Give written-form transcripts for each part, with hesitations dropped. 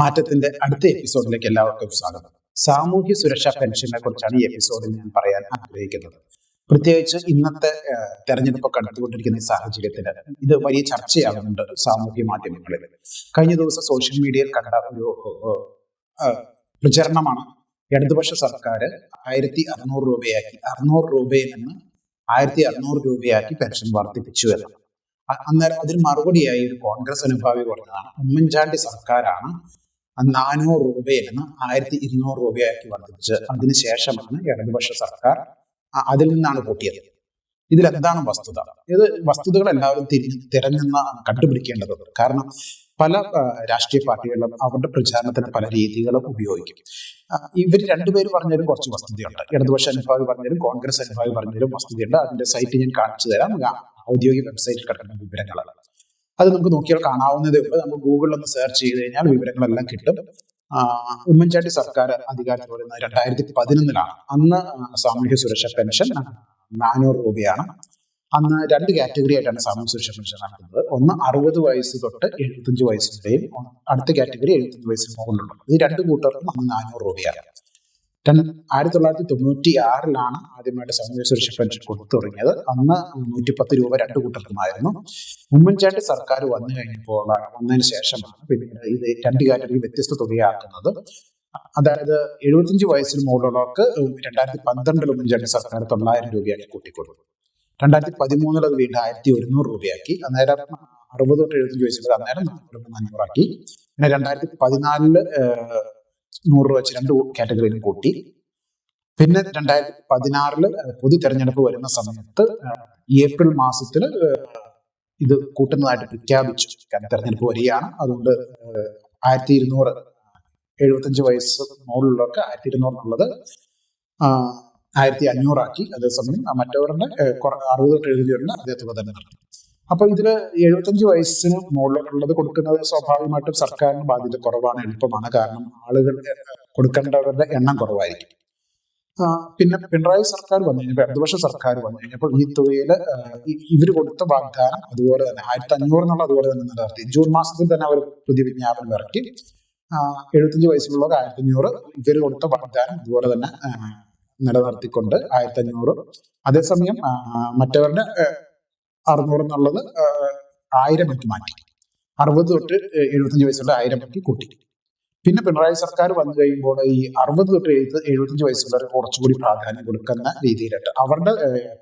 മാറ്റത്തിന്റെ അടുത്ത എപ്പിസോഡിലേക്ക് എല്ലാവർക്കും സ്വാഗതം. സാമൂഹ്യ സുരക്ഷാ പെൻഷനെ കുറിച്ചാണ് ഈ എപ്പിസോഡിൽ ഞാൻ പറയാൻ ആഗ്രഹിക്കുന്നത്. പ്രത്യേകിച്ച് ഇന്നത്തെ തെരഞ്ഞെടുപ്പൊക്കെ അടുത്തുകൊണ്ടിരിക്കുന്ന ഈ സാഹചര്യത്തിൽ ഇത് വലിയ ചർച്ചയാകുന്നുണ്ട് സാമൂഹ്യ മാധ്യമങ്ങളിൽ. കഴിഞ്ഞ ദിവസം സോഷ്യൽ മീഡിയയിൽ കണ്ട ഒരു പ്രചരണമാണ് ഇടതുപക്ഷ സർക്കാർ 1600 രൂപയാക്കി 600 രൂപയിൽ നിന്ന് 1600 രൂപയാക്കി പെൻഷൻ വർദ്ധിപ്പിച്ചു എന്ന്. അന്നേരം അതിന് മറുപടിയായി ഒരു കോൺഗ്രസ് അനുഭാവി പറഞ്ഞതാണ് ഉമ്മൻചാണ്ടി സർക്കാരാണ് 400 രൂപയിൽ നിന്ന് 1200 രൂപയാക്കി വർദ്ധിപ്പിച്ച് അതിനുശേഷമാണ് ഇടതുപക്ഷ സർക്കാർ അതിൽ നിന്നാണ് കൂട്ടിയത്. ഇതിലെന്താണ് വസ്തുത? ഇത് വസ്തുതകൾ എല്ലാവരും തിരഞ്ഞെന്ന് കണ്ടുപിടിക്കേണ്ടതുണ്ട്. കാരണം പല രാഷ്ട്രീയ പാർട്ടികളും അവരുടെ പ്രചാരണത്തിന് പല രീതികളും ഉപയോഗിക്കും. ഇവർ രണ്ടുപേരും പറഞ്ഞാലും കുറച്ച് വസ്തുതയുണ്ട്. ഇടതുപക്ഷ അനുഭാവി പറഞ്ഞാലും കോൺഗ്രസ് അനുഭാവി പറഞ്ഞാലും വസ്തുതയുണ്ട്. അതിന്റെ സൈറ്റ് ഞാൻ കാണിച്ചു തരാം. ഔദ്യോഗിക വെബ്സൈറ്റിൽ കിടക്കുന്ന വിവരങ്ങളാണ്. അത് നമുക്ക് നോക്കിയാൽ കാണാവുന്നതേ ഉള്ളൂ. നമുക്ക് ഗൂഗിളിൽ ഒന്ന് സെർച്ച് ചെയ്ത് കഴിഞ്ഞാൽ വിവരങ്ങളെല്ലാം കിട്ടും. ഉമ്മൻചാണ്ടി സർക്കാർ അധികാരത്തിൽ വരുന്നത് 2011 അന്ന് സാമൂഹ്യ സുരക്ഷാ പെൻഷൻ 400 രൂപയാണ്. അന്ന് 2 കാറ്റഗറി ആയിട്ടാണ് സാമൂഹ്യ സുരക്ഷാ പെൻഷൻ നടക്കുന്നത്. ഒന്ന് 60 വയസ്സ് തൊട്ട് 75 വയസ്സ് വരെയും, അടുത്ത കാറ്റഗറി 75 വയസ്സിന് മുകളിലുള്ളത്. ഈ 2 കൂട്ടർക്കും അന്ന് 400 രൂപയാണ്. 1996 ആദ്യമായിട്ട് സാമൂഹ്യ സുരക്ഷാ പെൻഷൻ കൊടുത്തു തുടങ്ങിയത്. അന്ന് 110 രൂപ 2 കൂട്ടർക്കുമായിരുന്നു. ഉമ്മൻചാണ്ടി സർക്കാർ വന്നതിന് ശേഷമാണ് പിന്നീട് ഇത് 2 കാറ്റഗറി വ്യത്യസ്ത തുകയാക്കുന്നത്. അതായത് 75 വയസ്സിന് മുകളിലുള്ളവർക്ക് 2012 ഉമ്മൻചാണ്ടി സർക്കാർ 900 രൂപയാക്കി കൂട്ടിക്കൊടുത്തു. 2013 അത് വീണ്ടും 1100 രൂപയാക്കി. അന്നേരം 60 തൊട്ട് 75 വയസ്സുള്ളത് അന്നേരം 400 ആക്കി. പിന്നെ 2014 100 രൂപ വെച്ച് 2 കാറ്റഗറിയിലും കൂട്ടി. പിന്നെ 2016 പൊതു തെരഞ്ഞെടുപ്പ് വരുന്ന സമയത്ത് ഏപ്രിൽ മാസത്തിൽ ഇത് കൂട്ടുന്നതായിട്ട് പ്രഖ്യാപിച്ചു. കാരണം തെരഞ്ഞെടുപ്പ് വരികയാണ്. അതുകൊണ്ട് 1200 75 വയസ്സ് മുകളിലുള്ളവർക്ക് 1200 എന്നുള്ളത് 1500 ആക്കി. അതേസമയം മറ്റവരുടെ 60 തൊട്ട് 70 അതേ തുക തന്നെ നടത്തി. അപ്പൊ ഇതില് 75 വയസ്സിന് മുകളിലുള്ളത് കൊടുക്കുന്നത് സ്വാഭാവികമായിട്ടും സർക്കാരിന് ബാധ്യത കുറവാണ്, എളുപ്പമാണ്. കാരണം ആളുകൾ കൊടുക്കേണ്ടവരുടെ എണ്ണം കുറവായിരിക്കും. പിന്നെ പിണറായി സർക്കാർ വന്നു കഴിഞ്ഞപ്പോൾ, ഇടതുപക്ഷ സർക്കാർ വന്നു കഴിഞ്ഞപ്പോൾ ഈ തുകയിൽ ഇവർ കൊടുത്ത വാഗ്ദാനം അതുപോലെ തന്നെ 1500 എന്നുള്ള അതുപോലെ തന്നെ നിലനിർത്തി. ജൂൺ മാസത്തിൽ തന്നെ അവർ പുതിയ വിജ്ഞാപനം ഇറക്കി. 75 വയസ്സിലുള്ളത് 1500, ഇവർ കൊടുത്ത വാഗ്ദാനം അതുപോലെ തന്നെ നിലനിർത്തിക്കൊണ്ട് 1500. അതേസമയം മറ്റവരുടെ 600 എന്നുള്ളത് 1000 ആക്കി മാറ്റി. 60 തൊട്ട് 75 വയസ്സുള്ള 1000 ആക്കി കൂട്ടി. പിന്നെ പിണറായി സർക്കാർ വന്നു കഴിയുമ്പോൾ ഈ 60 തൊട്ട് 75 വയസ്സുള്ളവർക്ക് കുറച്ചുകൂടി പ്രാധാന്യം കൊടുക്കുന്ന രീതിയിലായിട്ട് അവരുടെ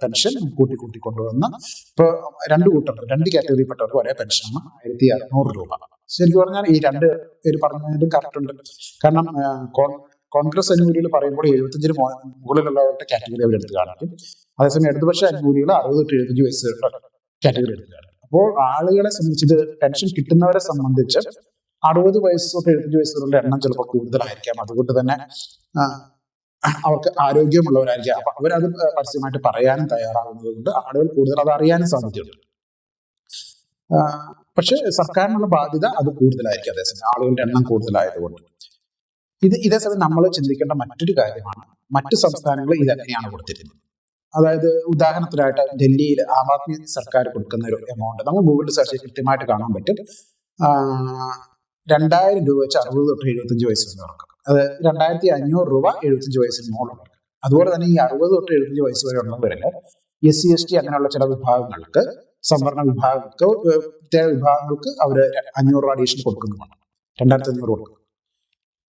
പെൻഷൻ കൂട്ടി കൊണ്ടുവന്ന് ഇപ്പൊ 2 കൂട്ടർക്ക് 2 കാറ്റഗറിയിൽപ്പെട്ടവർക്ക് ഒരേ പെൻഷനാണ് 1600 രൂപ. ശരിക്കും പറഞ്ഞാൽ ഈ 2 പേര് പറഞ്ഞതിലും കറക്റ്റ് ഉണ്ട്. കാരണം കോൺഗ്രസ് അനുകൂലികൾ പറയുമ്പോൾ 75 മുകളിലുള്ളവരുടെ കാറ്റഗറി അവരെടുത്ത് കാണിക്കും. അതേസമയം ഇടതുപക്ഷ അനുകൂലികൾ 60 തൊട്ട് 75 വയസ്സ് കാറ്റഗറി എടുത്ത് കാണിക്കും. അപ്പോൾ ആളുകളെ സംബന്ധിച്ച് പെൻഷൻ കിട്ടുന്നവരെ സംബന്ധിച്ച് 60 വയസ്സ് തൊട്ട് 75 വയസ്സുകളുടെ എണ്ണം ചിലപ്പോൾ കൂടുതലായിരിക്കാം. അതുകൊണ്ട് തന്നെ അവർക്ക് ആരോഗ്യമുള്ളവരായിരിക്കാം. അപ്പൊ അവരത് പരസ്യമായിട്ട് പറയാനും തയ്യാറാകുന്നത് കൊണ്ട് ആളുകൾ കൂടുതൽ അത് അറിയാനും സാധ്യതയുണ്ട്. പക്ഷെ സർക്കാരിനുള്ള ബാധ്യത അത് കൂടുതലായിരിക്കും. അതേസമയം ആളുകളുടെ എണ്ണം കൂടുതലായതുകൊണ്ട് ഇതേസമയം നമ്മൾ ചിന്തിക്കേണ്ട മറ്റൊരു കാര്യമാണ്, മറ്റു സംസ്ഥാനങ്ങൾ ഇതെങ്ങനെയാണ് കൊടുത്തിരുന്നത്. അതായത് ഉദാഹരണത്തിനായിട്ട് ഡൽഹിയിൽ ആം ആദ്മി സർക്കാർ കൊടുക്കുന്ന ഒരു എമൗണ്ട് നമ്മൾ ഗൂഗിളിൽ സെർച്ച് ചെയ്ത് കൃത്യമായിട്ട് കാണാൻ പറ്റും. 2000 രൂപ വെച്ച് 60 തൊട്ട് 75 വയസ്സുള്ളവർക്ക്, അത് 2500 രൂപ 75 വയസ്സിന് മുകളിലുള്ളവർക്ക്. അതുപോലെ തന്നെ ഈ 60 തൊട്ട് 75 വയസ്സ് വരെ ഉള്ളവരിൽ SC ST അങ്ങനെയുള്ള ചില വിഭാഗങ്ങൾക്ക്, സംവരണ വിഭാഗങ്ങൾക്ക്, പ്രത്യേക വിഭാഗങ്ങൾക്ക് അവർ 500 രൂപ അഡീഷണൽ കൊടുക്കുന്നുണ്ട്, 2500 കൊടുക്കും.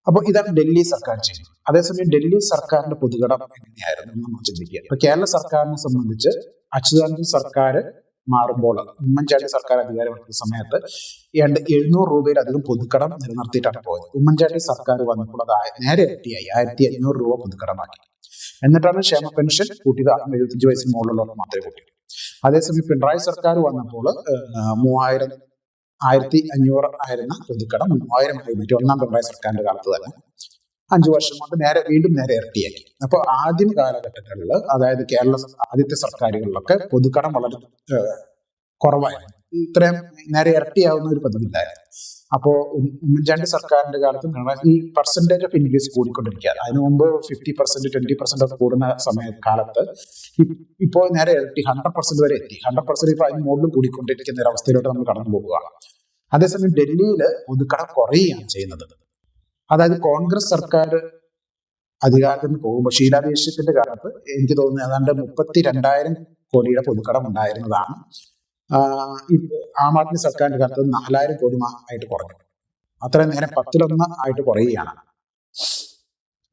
അപ്പോൾ ഇതാണ് ഡൽഹി സർക്കാർ ചെയ്യുന്നത്. അതേസമയം ഡൽഹി സർക്കാരിന്റെ പൊതുകടം എങ്ങനെയായിരുന്നു നമ്മൾ ചിന്തിക്കുക. ഇപ്പൊ കേരള സർക്കാരിനെ സംബന്ധിച്ച് അച്യുതാനന്ദൻ സർക്കാർ മാറുമ്പോൾ, ഉമ്മൻചാണ്ടി സർക്കാർ അധികാരമെടുത്ത സമയത്ത് 700 രൂപയിലധികം പൊതുക്കടം നിലനിർത്തിയിട്ടാണ് പോയത്. ഉമ്മൻചാണ്ടി സർക്കാർ വന്നപ്പോൾ അത് നേരെ ഇരട്ടിയായി 1500 രൂപ പൊതുക്കടമാക്കി. എന്നിട്ടാണ് ക്ഷേമ പെൻഷൻ കൂട്ടിയത്. 75 വയസ്സിന് മുകളിലുള്ളവർക്ക് മാത്രമേ കൂട്ടിയത്. അതേസമയം പിണറായി സർക്കാർ വന്നപ്പോൾ 1500 ആയിരുന്ന പൊതുക്കടം 3000 ആയി മാറ്റി. ഒന്നാം പിണറായി സർക്കാരിന്റെ കാലത്ത് തന്നെ 5 വർഷം കൊണ്ട് വീണ്ടും നേരെ ഇരട്ടിയാക്കി. അപ്പോൾ ആദ്യ കാലഘട്ടങ്ങളിൽ, അതായത് കേരള ആദ്യത്തെ സർക്കാരുകളിലൊക്കെ പൊതുക്കടം വളരെ കുറവായിരുന്നു. ഇത്രയും നേരെ ഇരട്ടിയാവുന്ന ഒരു പതിവില്ലായിരുന്നു. അപ്പോൾ ഉമ്മൻചാണ്ടി സർക്കാരിന്റെ കാലത്ത് ഈ പെർസെന്റേജ് ഓഫ് ഇൻക്രീസ് കൂടിക്കൊണ്ടിരിക്കുകയാണ്. അതിനു മുമ്പ് 50%, 20% ഒക്കെ കൂടുന്ന കാലത്ത് ഇപ്പോൾ നേരെ ഇരട്ടി 100% വരെ എത്തി. 100% ഇപ്പോൾ അതിന് മുകളിൽ കൂടിക്കൊണ്ടിരിക്കുന്ന ഒരു അവസ്ഥയിലോട്ട് നമ്മൾ കടന്നു പോകുകയാണ്. അതേസമയം ഡൽഹിയിൽ പൊതുക്കടം കുറയുകയാണ് ചെയ്യുന്നത്. അതായത് കോൺഗ്രസ് സർക്കാർ അധികാരത്തിന് പോകുമ്പോൾ ഷീലാ ദീക്ഷിത്തിന്റെ കാലത്ത് എനിക്ക് തോന്നുന്നു ഏതാണ്ട് 32,000 കോടിയുടെ പൊതുക്കടം ഉണ്ടായിരുന്നതാണ്. ആം ആദ്മി സർക്കാരിന്റെ കാലത്ത് 4,000 കോടി ആയിട്ട് കുറഞ്ഞു. അത്രയും നേരം 10-1 ആയിട്ട് കുറയുകയാണ്.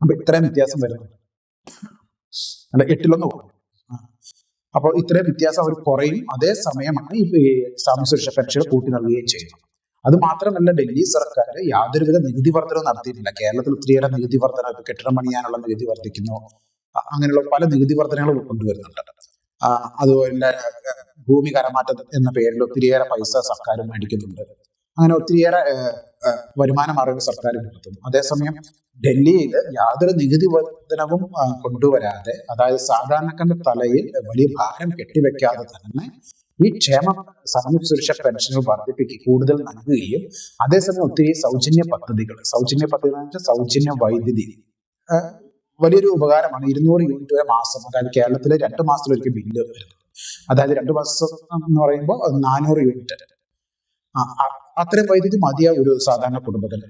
അപ്പൊ ഇത്രയും വ്യത്യാസം വരുന്നുണ്ട്. അല്ല, 8-1 കുറഞ്ഞു. അപ്പോൾ ഇത്രയും വ്യത്യാസം അവർ കുറയും. അതേസമയമാണ് ഈ സാമൂഹ്യ സുരക്ഷാ പെൻഷൻ കൂട്ടി നൽകുകയും ചെയ്യുന്നത്. അത് മാത്രമല്ല, ഡൽഹി സർക്കാർ യാതൊരുവിധ നികുതി വർധനവും നടത്തിയിട്ടില്ല. കേരളത്തിൽ ഒത്തിരിയേറെ നികുതി വർധന, കെട്ടിടം പണിയാനുള്ള നികുതി വർദ്ധിക്കുന്നു, അങ്ങനെയുള്ള പല നികുതി വർധനകളും കൊണ്ടുവരുന്നുണ്ട്. അതുപോലെ ഭൂമി കരമാറ്റം എന്ന പേരിൽ ഒത്തിരിയേറെ പൈസ സർക്കാർ മേടിക്കുന്നുണ്ട്. അങ്ങനെ ഒത്തിരിയേറെ വരുമാന മാർഗ്ഗങ്ങൾ സർക്കാർ കിട്ടുന്നു. അതേസമയം ഡൽഹിയിൽ യാതൊരു നികുതി വർധനവും കൊണ്ടുവരാതെ, അതായത് സാധാരണക്കാരുടെ തലയിൽ വലിയ ഭാരം കെട്ടിവെക്കാതെ തന്നെ ഈ സാമൂഹ്യ സുരക്ഷാ പെൻഷനുകൾ വർദ്ധിപ്പിക്കുക, കൂടുതൽ നൽകുകയും അതേസമയം ഒത്തിരി സൗജന്യ പദ്ധതികൾ എന്ന് വെച്ചാൽ സൗജന്യ വൈദ്യുതി വലിയൊരു ഉപകാരമാണ്. 200 യൂണിറ്റ് വരെ മാസം, അതായത് കേരളത്തിലെ 2 മാസത്തിലൊരിക്കൽ ബില്ല് വരുന്നത്. അതായത് 2 മാസം എന്ന് പറയുമ്പോൾ 400 യൂണിറ്റ്. അത്രയും വൈദ്യുതി മതിയാവും ഒരു സാധാരണ കുടുംബത്തിന്.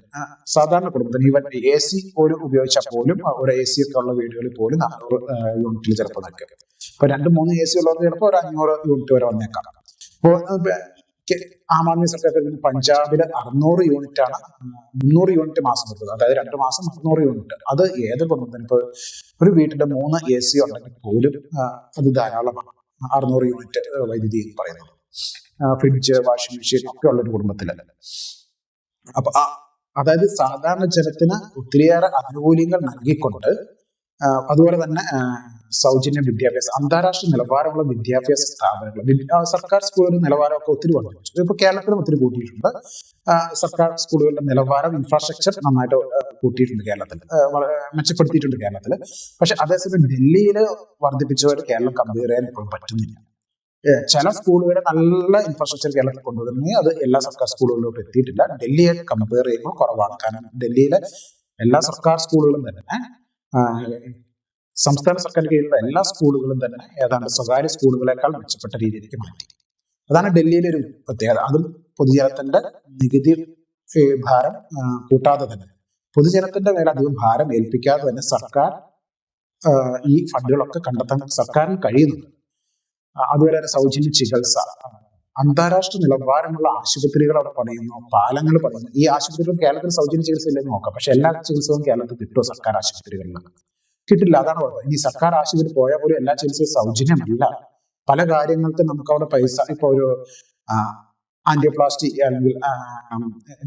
ഈവൻ AC പോലും ഉപയോഗിച്ചാൽ പോലും, ഒരു AC ഒക്കെ ഉള്ള വീടുകളിൽ പോലും 400 യൂണിറ്റിൽ ചിലപ്പോൾ നിൽക്കുക. ഇപ്പൊ 2-3 AC ഉള്ളവർക്ക് ചിലപ്പോൾ ഒരു 500 യൂണിറ്റ് വരെ വന്നേക്കാം. അപ്പോൾ ആം ആദ്മി സർക്കാർ പഞ്ചാബില് 600 യൂണിറ്റ് ആണ്, 300 യൂണിറ്റ് മാസം കൊടുക്കുന്നത്. അതായത് 2 മാസം 600 യൂണിറ്റ്. അത് ഏത് കുടുംബത്തിന്, ഇപ്പൊ ഒരു വീട്ടിന്റെ 3 AC ഉണ്ടെങ്കിൽ പോലും അത് ധാരാളമാണ്. 600 യൂണിറ്റ് വൈദ്യുതി എന്ന് പറയുന്നത്. ഫ്രിഡ്ജ്, വാഷിംഗ് മെഷീൻ ഒക്കെ ഉള്ള ഒരു കുടുംബത്തിലല്ല. അപ്പൊ അതായത് സാധാരണ ജനത്തിന് ഒത്തിരിയേറെ ആനുകൂല്യങ്ങൾ നൽകിക്കൊണ്ട്, അതുപോലെ തന്നെ സൗജന്യ വിദ്യാഭ്യാസം, അന്താരാഷ്ട്ര നിലവാരമുള്ള വിദ്യാഭ്യാസ സ്ഥാപനങ്ങൾ, സർക്കാർ സ്കൂളുകളുടെ നിലവാരമൊക്കെ ഒത്തിരി വർദ്ധിപ്പിച്ചു. ഇപ്പൊ കേരളത്തിലും ഒത്തിരി കൂട്ടിയിട്ടുണ്ട്. സർക്കാർ സ്കൂളുകളുടെ നിലവാരം, ഇൻഫ്രാസ്ട്രക്ചർ നന്നായിട്ട് കൂട്ടിയിട്ടുണ്ട് കേരളത്തിൽ, മെച്ചപ്പെടുത്തിയിട്ടുണ്ട് കേരളത്തിൽ. പക്ഷെ അതേസമയം ഡൽഹിയിൽ വർദ്ധിപ്പിച്ചവർ കേരളം കമ്പയർ ചെയ്യാൻ ഇപ്പോഴും പറ്റുന്നില്ല. ചില സ്കൂളുകളെ നല്ല ഇൻഫ്രാസ്ട്രക്ചർ കേരളത്തിൽ കൊണ്ടുവരുന്നെങ്കിൽ അത് എല്ലാ സർക്കാർ സ്കൂളുകളിലോട്ട് എത്തിയിട്ടില്ല. ഡൽഹിയെ കമ്പയർ ചെയ്യുമ്പോൾ കുറവാണ്. കാരണം ഡൽഹിയിലെ എല്ലാ സർക്കാർ സ്കൂളുകളും തന്നെ, സംസ്ഥാന സർക്കാർ കീഴിലുള്ള എല്ലാ സ്കൂളുകളും തന്നെ ഏതാണ്ട് സ്വകാര്യ സ്കൂളുകളെക്കാൾ മെച്ചപ്പെട്ട രീതിയിലേക്ക് മാറ്റി. അതാണ് ഡൽഹിയിലെ ഒരു പ്രത്യേകത. അതും പൊതുജനത്തിന്റെ നികുതി ഭാരം കൂട്ടാതെ തന്നെ, പൊതുജനത്തിന്റെ മേലെ അധികം ഭാരം ഏൽപ്പിക്കാതെ തന്നെ സർക്കാർ ഈ ഫണ്ടുകളൊക്കെ കണ്ടെത്താൻ സർക്കാരിന് കഴിയുന്നുണ്ട്. അതുപോലെ തന്നെ സൗജന്യ ചികിത്സ, അന്താരാഷ്ട്ര നിലവാരമുള്ള ആശുപത്രികൾ അവിടെ പണിയുന്നു, പാലങ്ങൾ പണിയുന്നു. ഈ ആശുപത്രികൾ കേരളത്തിൽ സൗജന്യ ചികിത്സ ഇല്ലെന്ന് നോക്കാം. പക്ഷെ എല്ലാ ചികിത്സകളും കേരളത്തിൽ കിട്ടുമോ? സർക്കാർ ആശുപത്രികളിൽ കിട്ടില്ല. അതാണ് കുഴപ്പം. ഇനി സർക്കാർ ആശുപത്രി പോയാൽ പോലും എല്ലാ ചികിത്സയും സൗജന്യമല്ല. പല കാര്യങ്ങൾക്കും നമുക്ക് അവിടെ പൈസ, ഇപ്പൊ ഒരു ആന്റിയോപ്ലാസ്റ്റി അല്ലെങ്കിൽ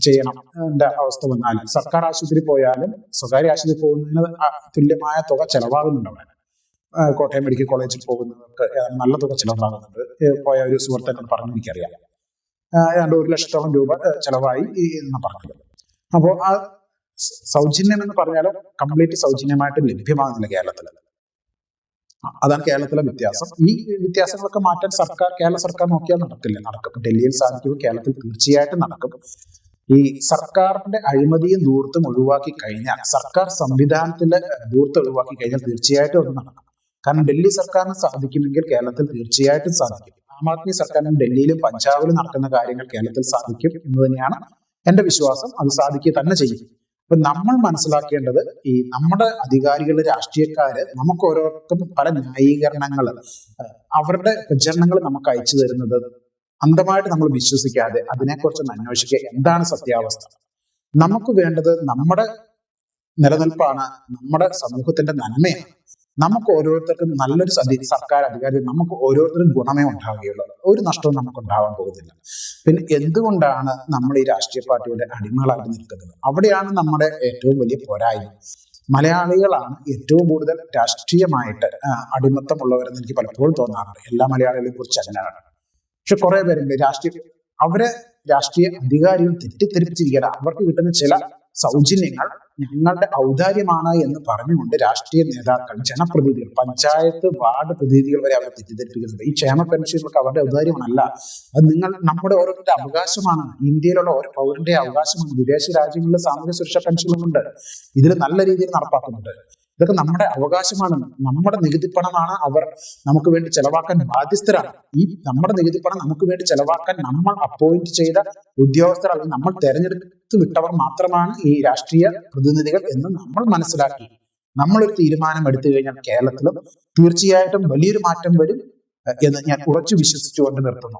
ചെയ്യണം അവസ്ഥ വന്നാൽ സർക്കാർ ആശുപത്രി പോയാലും സ്വകാര്യ ആശുപത്രി പോകുന്നതിന് തുല്യമായ തുക ചെലവാകുന്നുണ്ട് അവിടെ. കോട്ടയം മെഡിക്കൽ കോളേജിൽ പോകുന്നവർക്ക് നല്ല തുക ചിലവാകുന്നുണ്ട്. പോയ ഒരു സുഹൃത്തിനോട് പറഞ്ഞു എനിക്കറിയാം. ഏതാണ്ട് 1 ലക്ഷത്തോളം രൂപ ചെലവായി എന്ന് പറഞ്ഞത്. അപ്പോൾ ആ സൗജന്യം എന്ന് പറഞ്ഞാൽ കംപ്ലീറ്റ് സൗജന്യമായിട്ട് ലഭ്യമാകുന്നില്ല കേരളത്തിൽ. അതാണ് കേരളത്തിലെ വ്യത്യാസം. ഈ വ്യത്യാസങ്ങളൊക്കെ മാറ്റാൻ കേരള സർക്കാർ നോക്കിയാൽ നടക്കും. ഡൽഹിയിൽ സാധിക്കുമ്പോൾ കേരളത്തിൽ തീർച്ചയായിട്ടും നടക്കും. ഈ സർക്കാരിന്റെ അഴിമതിയും ധൂർത്തും ഒഴിവാക്കി കഴിഞ്ഞാൽ, സർക്കാർ സംവിധാനത്തിന്റെ ധൂർത്ത് ഒഴിവാക്കി കഴിഞ്ഞാൽ തീർച്ചയായിട്ടും അത് നടക്കും. കാരണം ഡൽഹി സർക്കാരിന് സാധിക്കുമെങ്കിൽ കേരളത്തിൽ തീർച്ചയായിട്ടും സാധിക്കും. ആം ആദ്മി സർക്കാരിനും ഡൽഹിയിലും പഞ്ചാബിലും നടക്കുന്ന കാര്യങ്ങൾ കേരളത്തിൽ സാധിക്കും എന്ന് തന്നെയാണ് എന്റെ വിശ്വാസം. അത് സാധിക്കുക തന്നെ ചെയ്യും. അപ്പൊ നമ്മൾ മനസ്സിലാക്കേണ്ടത്, ഈ നമ്മുടെ അധികാരികൾ, രാഷ്ട്രീയക്കാര് നമുക്ക് ഓരോരുത്തർക്കും പല ന്യായീകരണങ്ങൾ, അവരുടെ പ്രചരണങ്ങൾ നമുക്ക് അയച്ചു തരുന്നത് അന്ധമായിട്ട് നമ്മൾ വിശ്വസിക്കാതെ അതിനെക്കുറിച്ചൊന്ന് അന്വേഷിക്കുക. എന്താണ് സത്യാവസ്ഥ? നമുക്ക് വേണ്ടത് നമ്മുടെ നിലനിൽപ്പാണ്, നമ്മുടെ സമൂഹത്തിന്റെ നന്മയാണ്. നമുക്ക് ഓരോരുത്തർക്കും നല്ലൊരു സർക്കാർ അധികാരി, നമുക്ക് ഓരോരുത്തരും ഗുണമേ ഉണ്ടാവുകയുള്ളൂ. ഒരു നഷ്ടവും നമുക്ക് ഉണ്ടാവാൻ പോകുന്നില്ല. പിന്നെ എന്തുകൊണ്ടാണ് നമ്മൾ ഈ രാഷ്ട്രീയ പാർട്ടിയുടെ അടിമകളായിട്ട് നിൽക്കുന്നത്? അവിടെയാണ് നമ്മുടെ ഏറ്റവും വലിയ പോരായ്മ. മലയാളികളാണ് ഏറ്റവും കൂടുതൽ രാഷ്ട്രീയമായിട്ട് അടിമത്തമുള്ളവരെന്ന് എനിക്ക് പലപ്പോഴും തോന്നാറുണ്ട്. എല്ലാ മലയാളികളെ കുറിച്ചല്ല. പക്ഷെ കുറെ പേരുണ്ട് അവരെ രാഷ്ട്രീയ അധികാരികൾ തെറ്റിദ്ധരിപ്പിച്ചിരിക്കുകയാണ്. അവർക്ക് കിട്ടുന്ന ചില സൗജന്യങ്ങൾ ഞങ്ങളുടെ ഔദാര്യമാണ് എന്ന് പറഞ്ഞുകൊണ്ട് രാഷ്ട്രീയ നേതാക്കൾ, ജനപ്രതിനിധികൾ, പഞ്ചായത്ത്, വാർഡ് പ്രതിനിധികൾ വരെ അവരെ തെറ്റിദ്ധരിപ്പിക്കുന്നുണ്ട്. ഈ ക്ഷേമ പെൻഷനുകൾക്ക് അവരുടെ ഔദാര്യമല്ല, അത് നമ്മുടെ ഓരോരുത്തരുടെ അവകാശമാണ്. ഇന്ത്യയിലുള്ള ഓരോ പൗരന്റെ അവകാശമാണ്. വിദേശ രാജ്യങ്ങളിലെ സാമൂഹ്യ സുരക്ഷാ പെൻഷനുകളുണ്ട്. ഇതിൽ നല്ല രീതിയിൽ നടപ്പാക്കുന്നുണ്ട്. ഇതൊക്കെ നമ്മുടെ അവകാശമാണ്, നമ്മുടെ നികുതി പണമാണ് അവർ നമുക്ക് വേണ്ടി ചെലവാക്കാൻ ബാധ്യസ്ഥരാണ്. ഈ നമ്മുടെ നികുതി പണം നമുക്ക് വേണ്ടി ചെലവാക്കാൻ നമ്മൾ അപ്പോയിന്റ് ചെയ്ത ഉദ്യോഗസ്ഥർ, അല്ലെങ്കിൽ നമ്മൾ തെരഞ്ഞെടുത്ത് വിട്ടവർ മാത്രമാണ് ഈ രാഷ്ട്രീയ പ്രതിനിധികൾ എന്ന് നമ്മൾ മനസ്സിലാക്കി നമ്മളൊരു തീരുമാനം എടുത്തു കഴിഞ്ഞാൽ കേരളത്തിലും തീർച്ചയായിട്ടും വലിയൊരു മാറ്റം വരും എന്ന് ഞാൻ ഉറച്ചു വിശ്വസിച്ചുകൊണ്ട് നിർത്തുന്നു.